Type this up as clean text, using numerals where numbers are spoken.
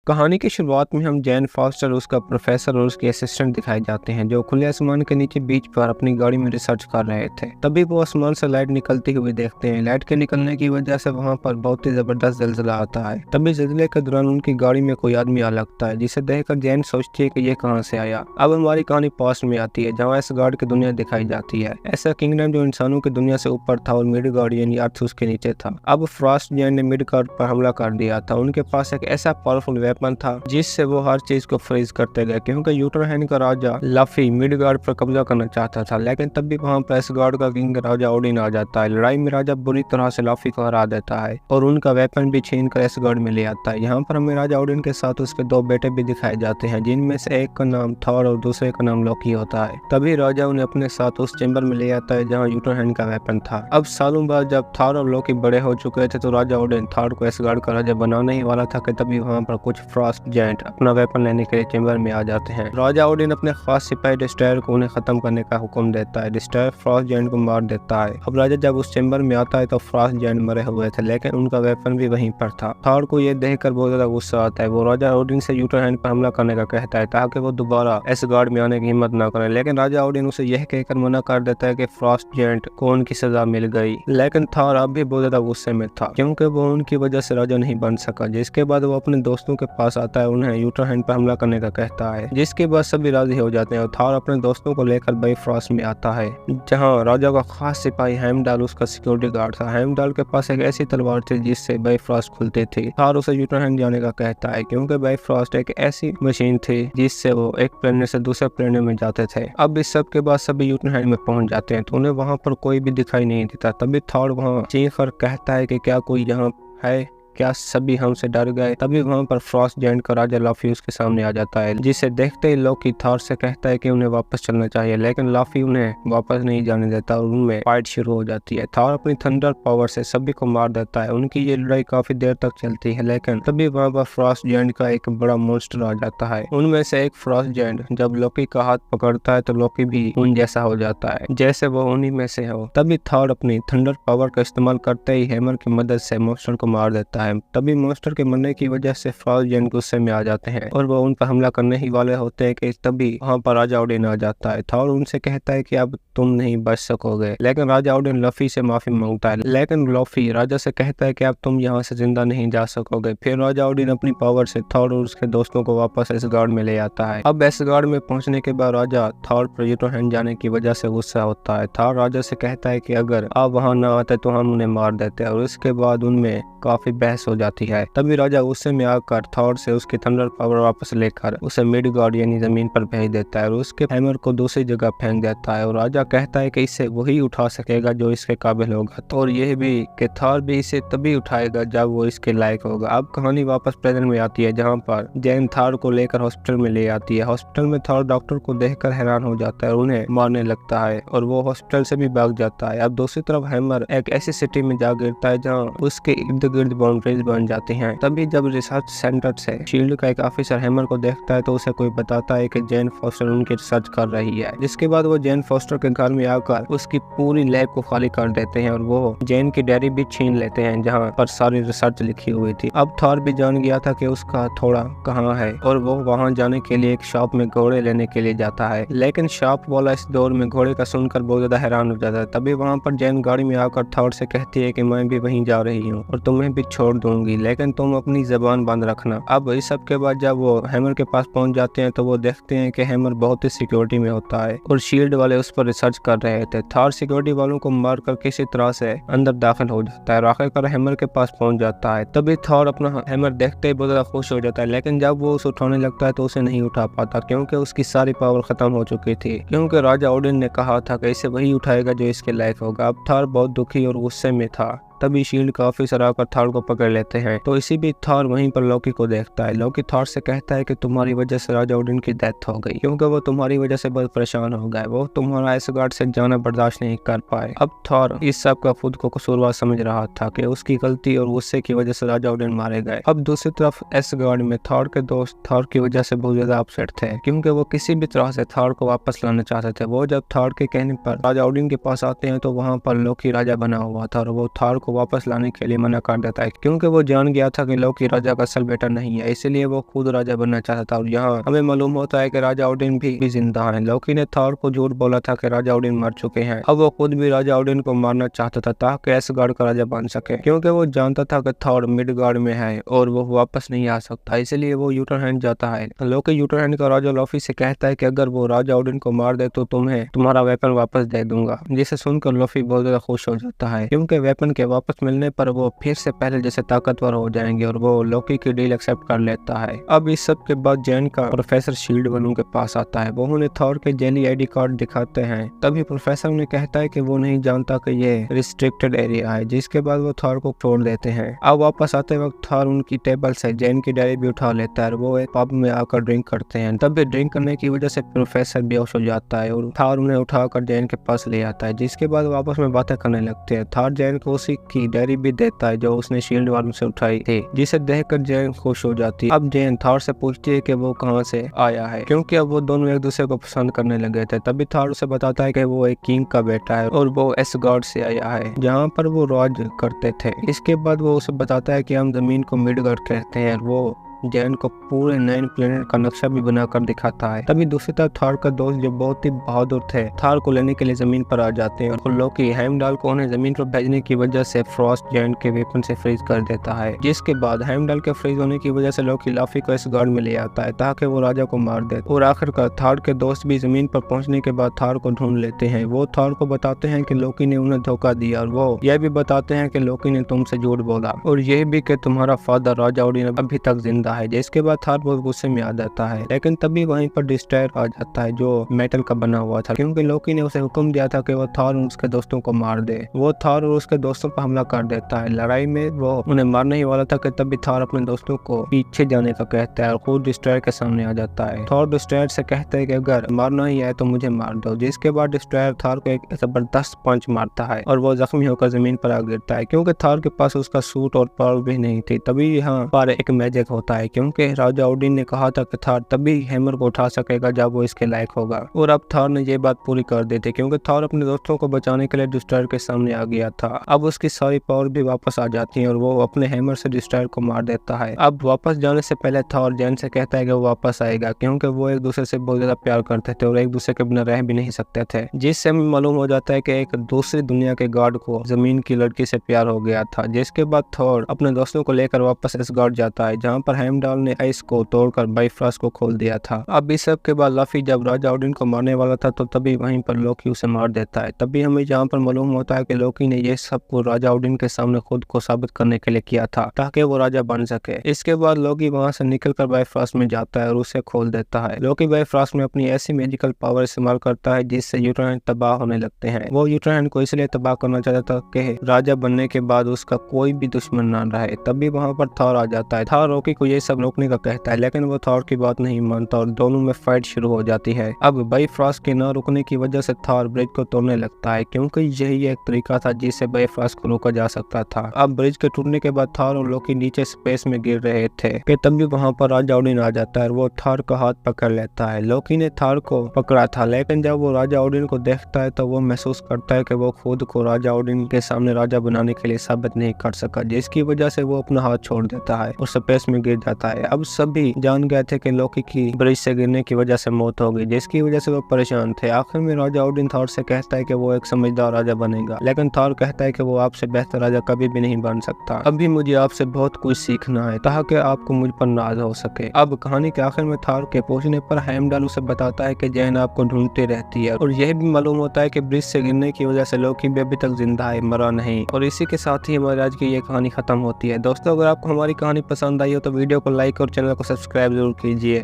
कहानी की शुरुआत में हम जैन फॉस्टर, उसका प्रोफेसर और उसके असिस्टेंट दिखाए जाते हैं जो खुले आसमान के नीचे बीच पर अपनी गाड़ी में रिसर्च कर रहे थे। तभी वो आसमान से लाइट निकलती हुई देखते हैं। लाइट के निकलने की वजह से वहाँ पर बहुत ही जबरदस्त जलजला आता है। तभी जलजले के दौरान उनकी गाड़ी में कोई आदमी आ लगता है, जिसे देखकर जैन सोचती है कि ये कहाँ से आया। अब हमारी कहानी पास्ट में आती है, जहाँ इस गार्ड की दुनिया दिखाई जाती है। ऐसा किंगडम जो इंसानों की दुनिया से ऊपर था और मिडगार्ड यानी अर्थ उसके नीचे था। अब फ्रॉस्ट जैन ने मिडगार्ड पर हमला कर दिया था। उनके पास एक ऐसा पावरफुल वेपन था जिससे वो हर चीज को फ्रीज करते गए, क्योंकि यूटरहैन का राजा लफी मिडगार्ड पर कब्जा करना चाहता था। लेकिन तब भी वहाँ पर एसगार्ड का किंग राजा ओडिन आ जाता है। लड़ाई में राजा बुरी तरह से लफी को हरा देता है और उनका वेपन भी छीन कर एसगार्ड में ले आता है। यहाँ पर हमें राजा ओडिन के साथ उसके दो बेटे भी दिखाए जाते हैं, जिनमें से एक का नाम थॉर और दूसरे का नाम लोकी होता है। तभी राजा उन्हें अपने साथ उस चेंबर में ले आता है जहाँ यूटरहैन का वेपन था। अब सालों बाद जब थॉर और लोकी बड़े हो चुके थे तो राजा ओडिन थॉर को एसगार्ड का राजा बनाने ही वाला था कि तभी वहाँ पर कुछ फ्रॉस्ट जायंट अपना वेपन लेने के लिए चेंबर में आ जाते हैं। राजा ओडिन अपने खास सिपाही डिस्ट्रॉयर को उन्हें खत्म करने का हुक्म देता है। डिस्ट्रॉयर फ्रॉस्ट जायंट को मार देता है। अब राजा जब उस चेंबर में आता है तो फ्रॉस्ट जायंट मरे हुए थे, लेकिन उनका वेपन भी वहीं पर था। थॉर को यह देखकर बहुत ज्यादा गुस्सा आता है। वो राजा ओडिन से यूटरहैन पर हमला करने का कहता है ताकि वो दोबारा एसगार्ड में आने की हिम्मत न करे, लेकिन राजा ओडिन उसे यह कहकर मना कर देता है कि फ्रॉस्ट जायंट को उनकी सजा मिल गई। लेकिन थॉर अब भी बहुत ज्यादा गुस्से में था, क्योंकि वो उनकी वजह से राजा नहीं बन सका। जिसके बाद वो अपने दोस्तों के पास आता है, उन्हें यूटरहैन पर हमला करने का कहता है, जिसके बाद सभी राजी हो जाते हैं और थॉर अपने दोस्तों को लेकर बाइफ्रॉस्ट में आता है, जहां राजा का खास सिपाही हेमडाल उसका सिक्योरिटी गार्ड था। हेमडाल के पास एक ऐसी तलवार थी जिससे बाइफ्रॉस्ट खुलती थी। थॉर उसे यूटरहैन जाने का कहता है, क्योंकि बाइफ्रॉस्ट एक ऐसी मशीन थी जिससे वो एक प्लेनेट से दूसरे प्लेनेट में जाते थे। अब इस सब के बाद सभी यूटरहैन में पहुंच जाते हैं तो उन्हें वहां पर कोई भी दिखाई नहीं देता। तभी थॉर वहां चीख कर कहता है कि क्या कोई यहाँ है, क्या सभी हमसे डर गए। तभी वहाँ पर फ्रॉस्ट जायंट का राजा लाफी उसके सामने आ जाता है, जिसे देखते ही लोकी थॉर से कहता है कि उन्हें वापस चलना चाहिए, लेकिन लाफी उन्हें वापस नहीं जाने देता और उनमें फाइट शुरू हो जाती है। थॉर अपनी थंडर पावर से सभी को मार देता है। उनकी ये लड़ाई काफी देर तक चलती है, लेकिन तभी वहाँ पर फ्रॉस्ट जायंट का एक बड़ा मॉन्स्टर आ जाता है। उनमें से एक फ्रॉस्ट जायंट जब लोकी का हाथ पकड़ता है तो लोकी भी उन जैसा हो जाता है जैसे वो उन्हीं में से हो। तभी थॉर अपनी थंडर पावर का इस्तेमाल करते ही हैमर की मदद से मॉन्स्टर को मार देता है। तभी मॉन्स्टर के मरने की वजह से फ्रॉस्ट जायंट गुस्से में आ जाते हैं और वो उन पर हमला करने ही वाले होते हैं कि तभी वहाँ पर राजा ओडिन आ जाता है। थॉर उनसे कहता है कि अब तुम नहीं बच सकोगे, लेकिन राजा ओडिन लफी से माफी मांगता है, लेकिन लफी राजा से कहता है कि अब तुम यहाँ से जिंदा नहीं जा सकोगे। फिर राजा ओडिन अपनी पावर से थॉर और उसके दोस्तों को वापस एसगार्ड में ले आता है। अब एसगार्ड में पहुंचने के बाद राजा थॉर पर यूटरहैन जाने की वजह से गुस्सा होता है। थॉर राजा से कहता है कि अगर आप वहाँ न आते तो हम उन्हें मार देते, और उसके बाद उनमें काफी बहस हो जाती है। तभी राजा गुस्से में आकर थॉर से उसकी थंडर पावर वापस लेकर उसे मिडगार्ड यानी जमीन पर भेज देता है और उसके हैमर को दूसरी जगह फेंक देता है। और राजा कहता है कि इसे वही उठा सकेगा जो इसके काबिल होगा, तो और यह भी कि थॉर भी इसे तभी उठाएगा जब वो इसके लायक होगा। अब कहानी वापस प्रेजेंट में आती है, जहाँ पर जैन थॉर को लेकर हॉस्पिटल में ले आती है। हॉस्पिटल में थॉर डॉक्टर को देखकर हैरान हो जाता है और उन्हें मारने लगता है और वो हॉस्पिटल से भी भाग जाता है। अब दूसरी तरफ हैमर एक ऐसी सिटी में जा गिरता है जहाँ उसके इर्द गिर्द बाउंड्रीज बन जाती हैं। तभी जब रिसर्च सेंटर से शील्ड का एक ऑफिसर हैमर को देखता है तो उसे कोई बताता है कि जैन फॉस्टर उनकी रिसर्च कर रही है। जिसके बाद वो जैन फॉस्टर के घर में आकर उसकी पूरी लैब को खाली कर देते हैं और वो जैन की डायरी भी छीन लेते हैं जहाँ पर सारी रिसर्च लिखी हुई थी। अब थॉर भी जान गया था कि उसका थोड़ा कहाँ है और वो वहाँ जाने के लिए एक शॉप में घोड़े लेने के लिए जाता है, लेकिन शॉप वाला इस दौर में घोड़े का सुनकर बहुत ज्यादा हैरान हो जाता है। तभी वहाँ पर जैन गाड़ी में आकर थॉर से कहती है कि मैं भी वहीं जा रही हूँ और तुम्हें भी छोड़ दूंगी, लेकिन तुम अपनी जबान बंद रखना। अब इस सब के बाद जब वो हैमर के पास पहुंच जाते हैं तो वो देखते हैं कि हैमर बहुत ही सिक्योरिटी में होता है और शील्ड वाले उस पर रिसर्च कर रहे थे। थॉर सिक्योरिटी वालों को मारकर किसी तरह से अंदर दाखिल हो जाता है, आखिरकार हैमर के पास पहुंच जाता है। तभी थॉर अपना हैमर देखते ही बहुत ज्यादा खुश हो जाता है, लेकिन जब वो उसे उठाने लगता है तो उसे नहीं उठा पाता, क्योंकि उसकी सारी पावर खत्म हो चुकी थी, क्योंकि राजा ओडिन ने कहा था कि इसे वही उठाएगा जो इसके लायक होगा। अब थॉर बहुत दुखी और गुस्से में था। तभी शील्ड का ऑफिसर आकर थॉर को पकड़ लेते हैं, तो इसी बीच थॉर वहीं पर लोकी को देखता है। लोकी थॉर से कहता है कि तुम्हारी वजह से राजा ओडिन की डेथ हो गई, क्योंकि वो तुम्हारी वजह से बहुत परेशान हो गए, वो तुम्हारा एसगार्ड से जाना बर्दाश्त नहीं कर पाए। अब थॉर इस सब का खुद को कसूरवार समझ रहा था कि उसकी गलती और गुस्से की वजह से राजा ओडिन मारे गए। अब दूसरी तरफ एसगार्ड में थॉर के दोस्त थॉर की वजह से बहुत ज्यादा अपसेट थे, क्योंकि वो किसी भी तरह से थॉर को वापस लाना चाहते थे। वो जब थॉर के कहने पर राजा ओडिन के पास आते हैं तो वहाँ पर लोकी राजा बना हुआ था और वो थॉर को वापस लाने के लिए मना कर देता है, क्योंकि वो जान गया था कि लोकी राजा का असल बेटा नहीं है, इसलिए वो खुद राजा बनना चाहता था। और यहाँ हमें मालूम होता है कि राजा ओडिन भी जिंदा है। लोकी ने थॉर को झूठ बोला था कि राजा ओडिन मर चुके हैं। अब वो खुद भी राजा ओडिन को मारना चाहता था ताकि एसगार्ड का राजा बन सके, क्योंकि वो जानता था कि थॉर मिडगार्ड में है और वो वापस नहीं आ सकता, इसलिए वो यूटरहैंड जाता है। लोकी यूटरहैंड का राजा लॉफी से कहता है कि अगर वो राजा ओडिन को मार दे तो तुम्हें तुम्हारा वेपन वापस दे दूंगा, जिसे सुनकर लॉफी बहुत ज्यादा खुश हो जाता है, क्योंकि वेपन के वापस मिलने पर वो फिर से पहले जैसे ताकतवर हो जाएंगे और वो लोकी की डील एक्सेप्ट कर लेता है। अब इस सब के बाद जैन का प्रोफेसर शील्ड बलून के पास आता है। वो उन्हें थॉर के जेली आईडी कार्ड दिखाते हैं। तभी प्रोफेसर उन्हें कहता है कि वो नहीं जानता कि ये रिस्ट्रिक्टेड एरिया है, जिसके बाद वो थॉर को छोड़ देते हैं। अब वापस आते वक्त थॉर उनकी टेबल से जैन की डायरी भी उठा लेता है और वो एक पब में आकर ड्रिंक करते हैं। तभी ड्रिंक करने की वजह से प्रोफेसर बेहोश हो जाता है और थॉर उन्हें उठाकर जैन के पास ले आता है, जिसके बाद वो आपस में बातें करने लगते हैं। थॉर जैन को उसी की डायरी भी देता है जो उसने शील्ड वालों से उठाई थी, जिसे देखकर जैन खुश हो जाती है। अब जैन थॉर से पूछती है कि वो कहाँ से आया है, क्योंकि अब वो दोनों एक दूसरे को पसंद करने लगे थे। तभी थॉर उसे बताता है कि वो एक किंग का बेटा है और वो एसगार्ड से आया है, जहाँ पर वो राज करते थे। इसके बाद वो उसे बताता है कि हम जमीन को मिडगार्ड कहते हैं और वो जैन को पूरे 9 प्लेनेट का नक्शा भी बनाकर दिखाता है। तभी दूसरी तरफ थॉर का दोस्त जो बहुत ही बहादुर थे थॉर को लेने के लिए जमीन पर आ जाते हैं और लोकी हेमडाल को उन्हें जमीन पर भेजने की वजह से फ्रॉस्ट जैन के वेपन से फ्रीज कर देता है, जिसके बाद हेमडाल के फ्रीज होने की वजह से लोकी लाफी को इस गार्ड में ले आता है ताकि वो राजा को मार दे। और आखिरकार थॉर के दोस्त भी जमीन पर पहुंचने के बाद थॉर को ढूंढ लेते हैं। वो थॉर को बताते हैं कि लोकी ने उन्हें धोखा दिया और वो यह भी बताते हैं कि लोकी ने तुमसे झूठ बोला और यह भी कि तुम्हारा फादर राजा ओडिन अभी तक जिंदा है। जिसके बाद थॉर बहुत गुस्से में आ जाता है, लेकिन तभी वहीं पर डिस्ट्रॉयर आ जाता है जो मेटल का बना हुआ था, क्योंकि लोकी ने उसे हुक्म दिया था कि वो थॉर और उसके दोस्तों को मार दे। वो थॉर और उसके दोस्तों पर हमला कर देता है। लड़ाई में वो उन्हें मारने ही वाला था कि तभी थॉर अपने दोस्तों को पीछे जाने का कहता है और खुद डिस्ट्रॉयर के सामने आ जाता है। थॉर डिस्ट्रॉयर से कहता है कि अगर मारना ही है तो मुझे मार दो, जिसके बाद डिस्ट्रॉयर थॉर को एक जबरदस्त पंच मारता है और वो जख्मी होकर जमीन पर आ गिरता है, क्योंकि थॉर के पास उसका सूट और पर्ल भी नहीं थी। तभी यहाँ पर एक मैजिक होता है, क्योंकि राजा ओडिन ने कहा था कि थॉर तभी हैमर को उठा सकेगा जब वो इसके लायक होगा, और अब थॉर ने ये बात पूरी कर दी थी, क्योंकि थॉर अपने दोस्तों को बचाने के लिए डिस्ट्रॉयर के सामने आ गया था। अब उसकी सारी पावर भी वापस आ जाती है और वो अपने हैमर से डिस्ट्रॉयर को मार देता है। अब वापस जाने से पहले थॉर जैन से कहता है कि वो वापस आएगा, क्योंकि वो एक दूसरे से बहुत ज्यादा प्यार करते थे और एक दूसरे के बिना रह भी नहीं सकते थे, जिससे हमें मालूम हो जाता है कि एक दूसरी दुनिया के गार्ड को जमीन की लड़की से प्यार हो गया था। जिसके बाद थॉर अपने दोस्तों को लेकर वापस एसगार्ड जाता है, जहाँ पर हेमडाल ने आइस को तोड़कर बाइफ्रॉस्ट को खोल दिया था। अब इस सब के बाद लफी जब राजा ओडिन को मारने वाला था तो तभी वहीं पर लोकी उसे मार देता है। तभी हमें जहाँ पर मालूम होता है कि लोकी ने ये सब को राजा ओडिन के सामने खुद को साबित करने के लिए किया था ताकि वो राजा बन सके। इसके बाद लोकी वहां से निकलकर बाइफ्रॉस्ट में जाता है और उसे खोल देता है। लोकी बाइफ्रॉस्ट में अपनी ऐसी मैजिकल पावर इस्तेमाल करता है जिससे यूटरहैंड तबाह होने लगते हैं। वो यूटरहैंड को इसलिए तबाह करना चाहता था कि राजा बनने के बाद उसका कोई भी दुश्मन न रहे। तभी वहां पर थॉर आ जाता है। थॉर लोकी को ये सब रोकने का कहता है, लेकिन वो थॉर की बात नहीं मानता और दोनों में फाइट शुरू हो जाती है। अब बाइफ्रॉस्ट के न रुकने की वजह से थॉर ब्रिज को तोड़ने लगता है, क्योंकि यही एक तरीका था जिससे बाइफ्रॉस्ट को रोका जा सकता था। अब ब्रिज के टूटने के बाद थॉर और लोकी नीचे स्पेस में गिर रहे थे कि तभी वहां पर राजा ओडिन आ जाता है और वो थॉर का हाथ पकड़ लेता है। लोकी ने थॉर को पकड़ा था, लेकिन जब वो राजा ओडिन को देखता है तो वो महसूस करता है कि वो खुद को राजा ओडिन के सामने राजा बनाने के लिए साबित नहीं कर सका, जिसकी वजह से वो अपना हाथ छोड़ देता है और स्पेस में गिर जाता है। अब सभी जान गए थे कि लोकी की ब्रिज से गिरने की वजह से मौत हो गई, जिसकी वजह से वो परेशान थे। आखिर में राजा ओडिन थॉर से कहता है कि वो एक समझदार राजा बनेगा, लेकिन थॉर कहता है कि वो आपसे बेहतर राजा कभी भी नहीं बन सकता। अभी मुझे आपसे बहुत कुछ सीखना है ताकि आपको मुझ पर नाज हो सके। अब कहानी के आखिर में थॉर के पहुंचने पर हेमडाल उसे बताता है कि जैन आपको ढूंढती रहती है और यह भी मालूम होता है कि ब्रिज से गिरने की वजह से लोकी भी अभी तक जिंदा है, मरा नहीं। और इसी के साथ ही हमारी आज की ये कहानी खत्म होती है। दोस्तों, अगर आपको हमारी कहानी पसंद आई हो तो वीडियो को लाइक और चैनल को सब्सक्राइब जरूर कीजिए।